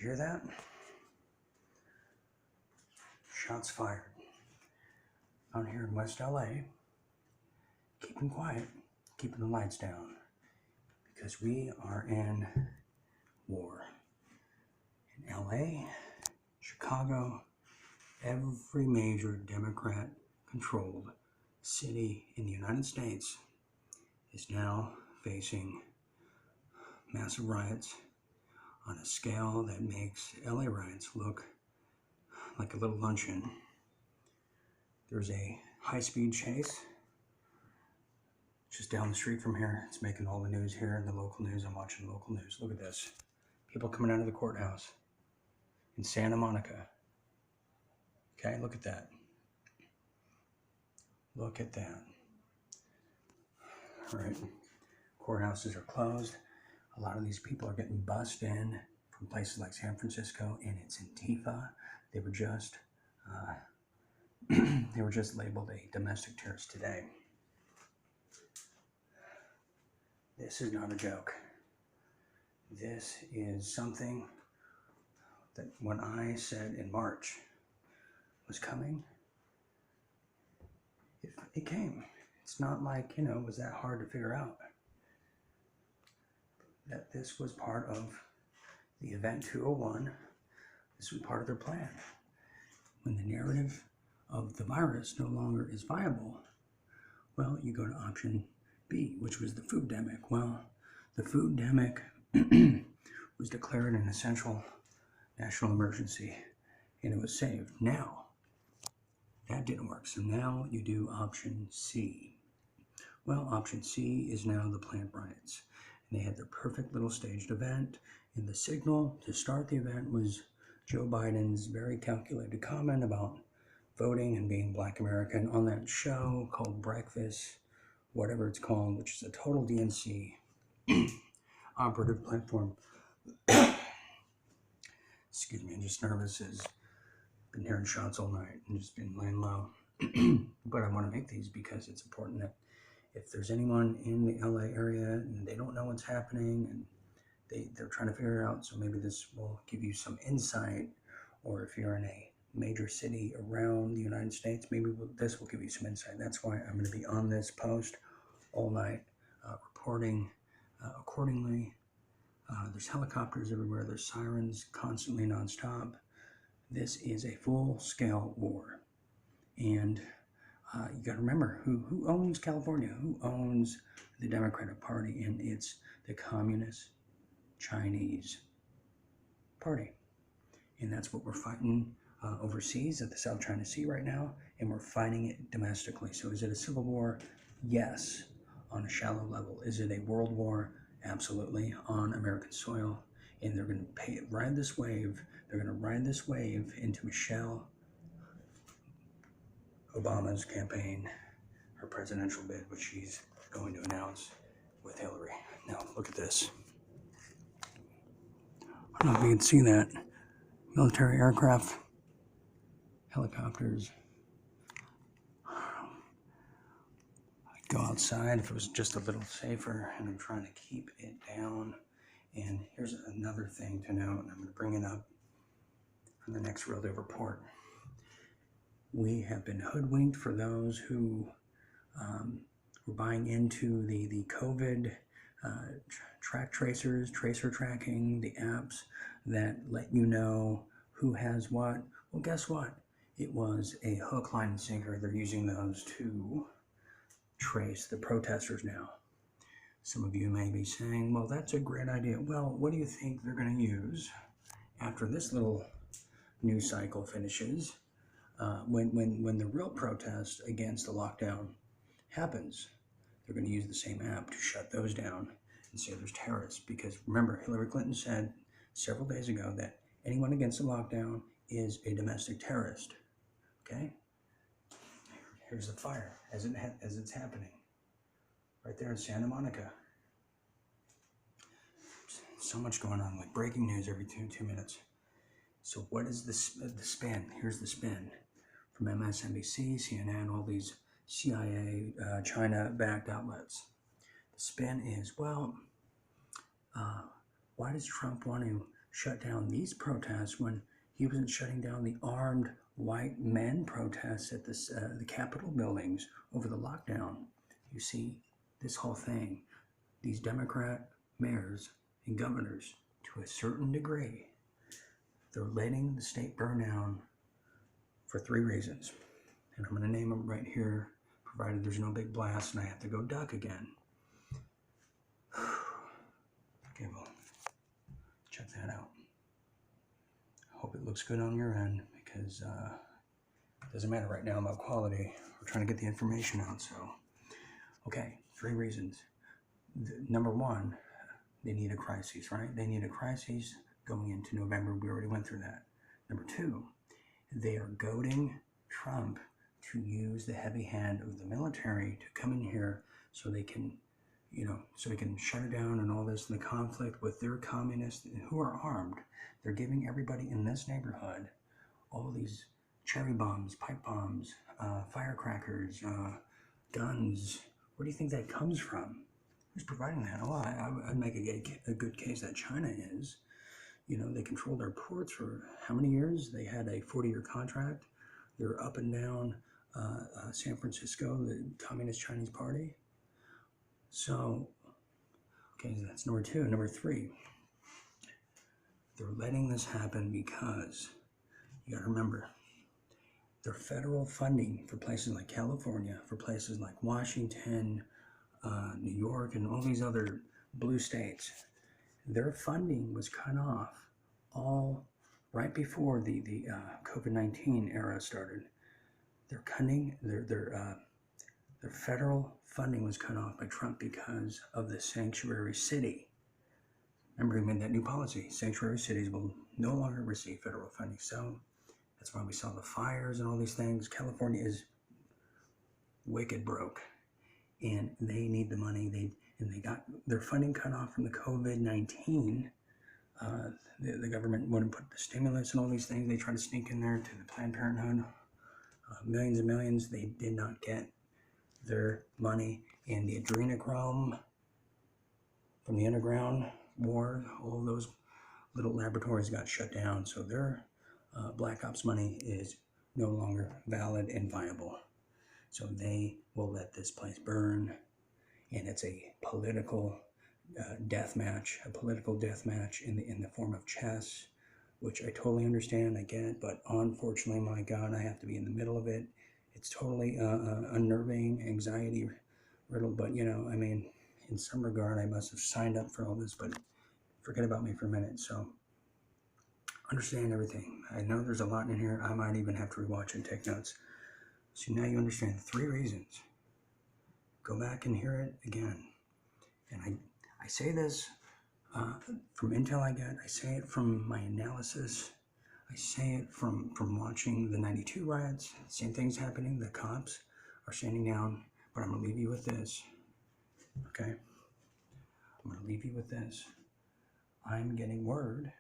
you hear that? Shots fired. Out here in West LA, keeping quiet, keeping the lights down, because we are in war. In LA, Chicago, every major Democrat-controlled city in the United States is now facing massive riots on a scale that makes LA riots look like a little luncheon. There's a high-speed chase just down the street from here. It's making all the news here in the local news. I'm watching local news. Look at this. People coming out of the courthouse in Santa Monica. Okay, look at that. Look at that. All right. Courthouses are closed. A lot of these people are getting bussed in from places like San Francisco, and it's Antifa. They were just labeled a domestic terrorist today. This is not a joke. This is something that when I said in March was coming, it came. It's not like, it was that hard to figure out. That this was part of the Event 201. This was part of their plan. When the narrative of the virus no longer is viable, well, you go to option B, which was the foodemic. Well, the foodemic was declared an essential national emergency, and it was saved. Now, that didn't work, so now you do option C. Well, option C is now the planned riots. And they had their perfect little staged event, and the signal to start the event was Joe Biden's very calculated comment about voting and being Black American on that show called Breakfast, whatever it's called, which is a total DNC operative platform. Excuse me, I'm just nervous. Been hearing shots all night and just been laying low. But I want to make these because it's important that if there's anyone in the LA area and they don't know what's happening and they're trying to figure it out, so maybe this will give you some insight, or if you're in a major city around the United States, maybe this will give you some insight. That's why I'm going to be on this post all night, reporting accordingly. There's helicopters everywhere. There's sirens constantly nonstop. This is a full-scale war. And you got to remember who owns California, who owns the Democratic Party, and it's the Communist Chinese Party. And that's what we're fighting overseas at the South China Sea right now, and we're fighting it domestically. So is it a civil war? Yes, on a shallow level. Is it a world war? Absolutely, on American soil. And they're going to ride this wave. They're going to ride this wave into Michelle Obama's campaign, her presidential bid, which she's going to announce with Hillary. Now, look at this. I don't know if you can see that. Military aircraft, helicopters. I'd go outside if it was just a little safer, and I'm trying to keep it down. And here's another thing to note, and I'm going to bring it up on the next Real Day Report. We have been hoodwinked for those who were buying into the COVID track tracers, tracer tracking, the apps that let you know who has what. Well, guess what? It was a hook, line, and sinker. They're using those to trace the protesters now. Some of you may be saying, well, that's a great idea. Well, what do you think they're going to use after this little news cycle finishes? When the real protest against the lockdown happens, they're going to use the same app to shut those down and say there's terrorists. Because remember, Hillary Clinton said several days ago that anyone against the lockdown is a domestic terrorist. Okay? Here's the fire as it's happening right there in Santa Monica. So much going on, like breaking news every two minutes. So what is the spin? Here's the spin from MSNBC, CNN, all these CIA, China-backed outlets. The spin is, well, why does Trump want to shut down these protests when he wasn't shutting down the armed white men protests at the Capitol buildings over the lockdown. You see, this whole thing, these Democrat mayors and governors, to a certain degree, they're letting the state burn down for 3 reasons. And I'm going to name them right here, provided there's no big blast and I have to go duck again. Okay, well, check that out. Hope it looks good on your end, because it doesn't matter right now about quality. We're trying to get the information out. So, okay, 3 reasons. Number 1, they need a crisis, right? They need a crisis going into November. We already went through that. Number 2, they are goading Trump to use the heavy hand of the military to come in here so they can, so they can shut it down and all this, and the conflict with their communists who are armed. They're giving everybody in this neighborhood all these cherry bombs, pipe bombs, firecrackers, guns. Where do you think that comes from? Who's providing that? Oh, I'd make a good case that China is. They controlled our ports for how many years? They had a 40-year contract. They're up and down San Francisco, the Communist Chinese Party. So, okay, that's number 2. Number 3, they're letting this happen because, you gotta remember, their federal funding for places like California, for places like Washington, New York, and all these other blue states, their funding was cut off all right before the COVID-19 era started. Their federal funding was cut off by Trump because of the sanctuary city. Remember, he made that new policy. Sanctuary cities will no longer receive federal funding. So that's why we saw the fires and all these things. California is wicked broke, and they need the money. They got their funding cut off from the COVID-19. The government wouldn't put the stimulus and all these things. They tried to sneak in there to the Planned Parenthood. Millions and millions. They did not get their money. And the adrenochrome from the underground war, all those little laboratories got shut down. So their Black Ops money is no longer valid and viable. So they will let this place burn. And it's a political death match in the form of chess, which I totally understand, I get, but unfortunately, my God, I have to be in the middle of it. It's totally unnerving, anxiety riddled, but in some regard, I must have signed up for all this, but forget about me for a minute. So understand everything. I know there's a lot in here. I might even have to rewatch and take notes. So now you understand the 3 reasons. Go back and hear it again. And I say this from intel I get. I say it from my analysis. I say it from watching the 92 riots. Same thing's happening. The cops are standing down. But I'm going to leave you with this. Okay? I'm going to leave you with this. I'm getting word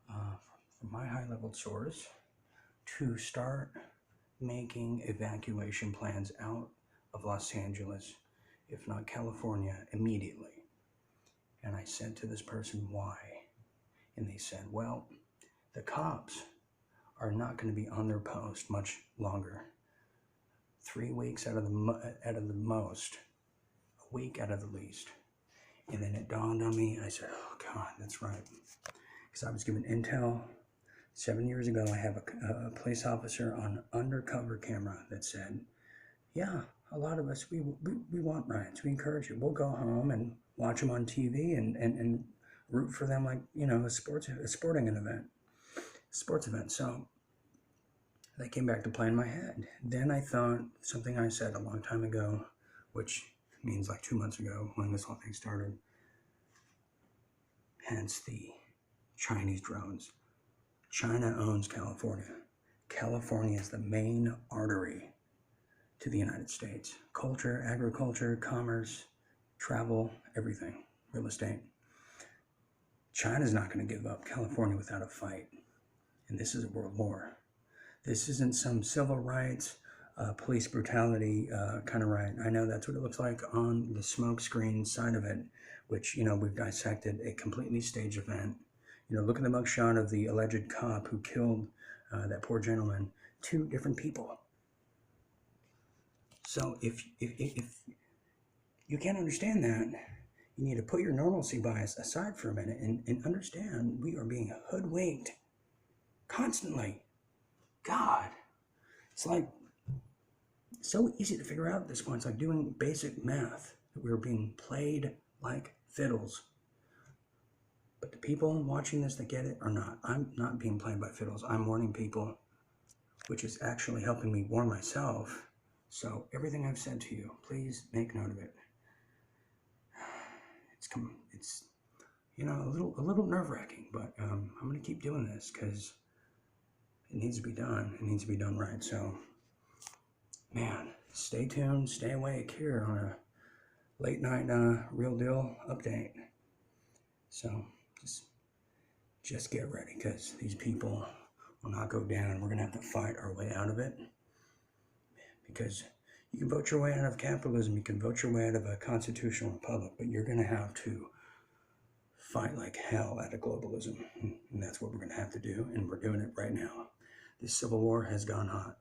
from my high-level source to start making evacuation plans out of Los Angeles, if not California, immediately. And I said to this person, why? And they said, well, the cops are not going to be on their post much longer. 3 weeks out of the most, a week out of the least. And then it dawned on me, I said, oh God, that's right. Because I was given intel 7 years ago. I have a police officer on undercover camera that said, yeah, a lot of us, we want riots. We encourage it. We'll go home and watch them on TV and root for them like, a sporting event. So that came back to play in my head. Then I thought something I said a long time ago, which means like 2 months ago when this whole thing started. Hence the Chinese drones. China owns California. California is the main artery to the United States. Culture, agriculture, commerce, travel, everything, real estate. China's not going to give up California without a fight. And this is a world war. This isn't some civil rights, police brutality kind of riot. I know that's what it looks like on the smoke screen side of it, which, we've dissected a completely staged event. You know, look at the mugshot of the alleged cop who killed that poor gentleman. 2 different people. So if you can't understand that, you need to put your normalcy bias aside for a minute and understand we are being hoodwinked constantly. God, it's like so easy to figure out at this point. It's like doing basic math. We're being played like fiddles. But the people watching this that get it are not. I'm not being played by fiddles. I'm warning people, which is actually helping me warn myself. So everything I've said to you, please make note of it. It's you know, a little nerve-wracking, but I'm going to keep doing this because it needs to be done. It needs to be done right. So, man, stay tuned, stay awake here on a late night real deal update. So just get ready, because these people will not go down. We're going to have to fight our way out of it, because you can vote your way out of capitalism, you can vote your way out of a constitutional republic, but you're going to have to fight like hell out of globalism, and that's what we're going to have to do, and we're doing it right now. This civil war has gone hot.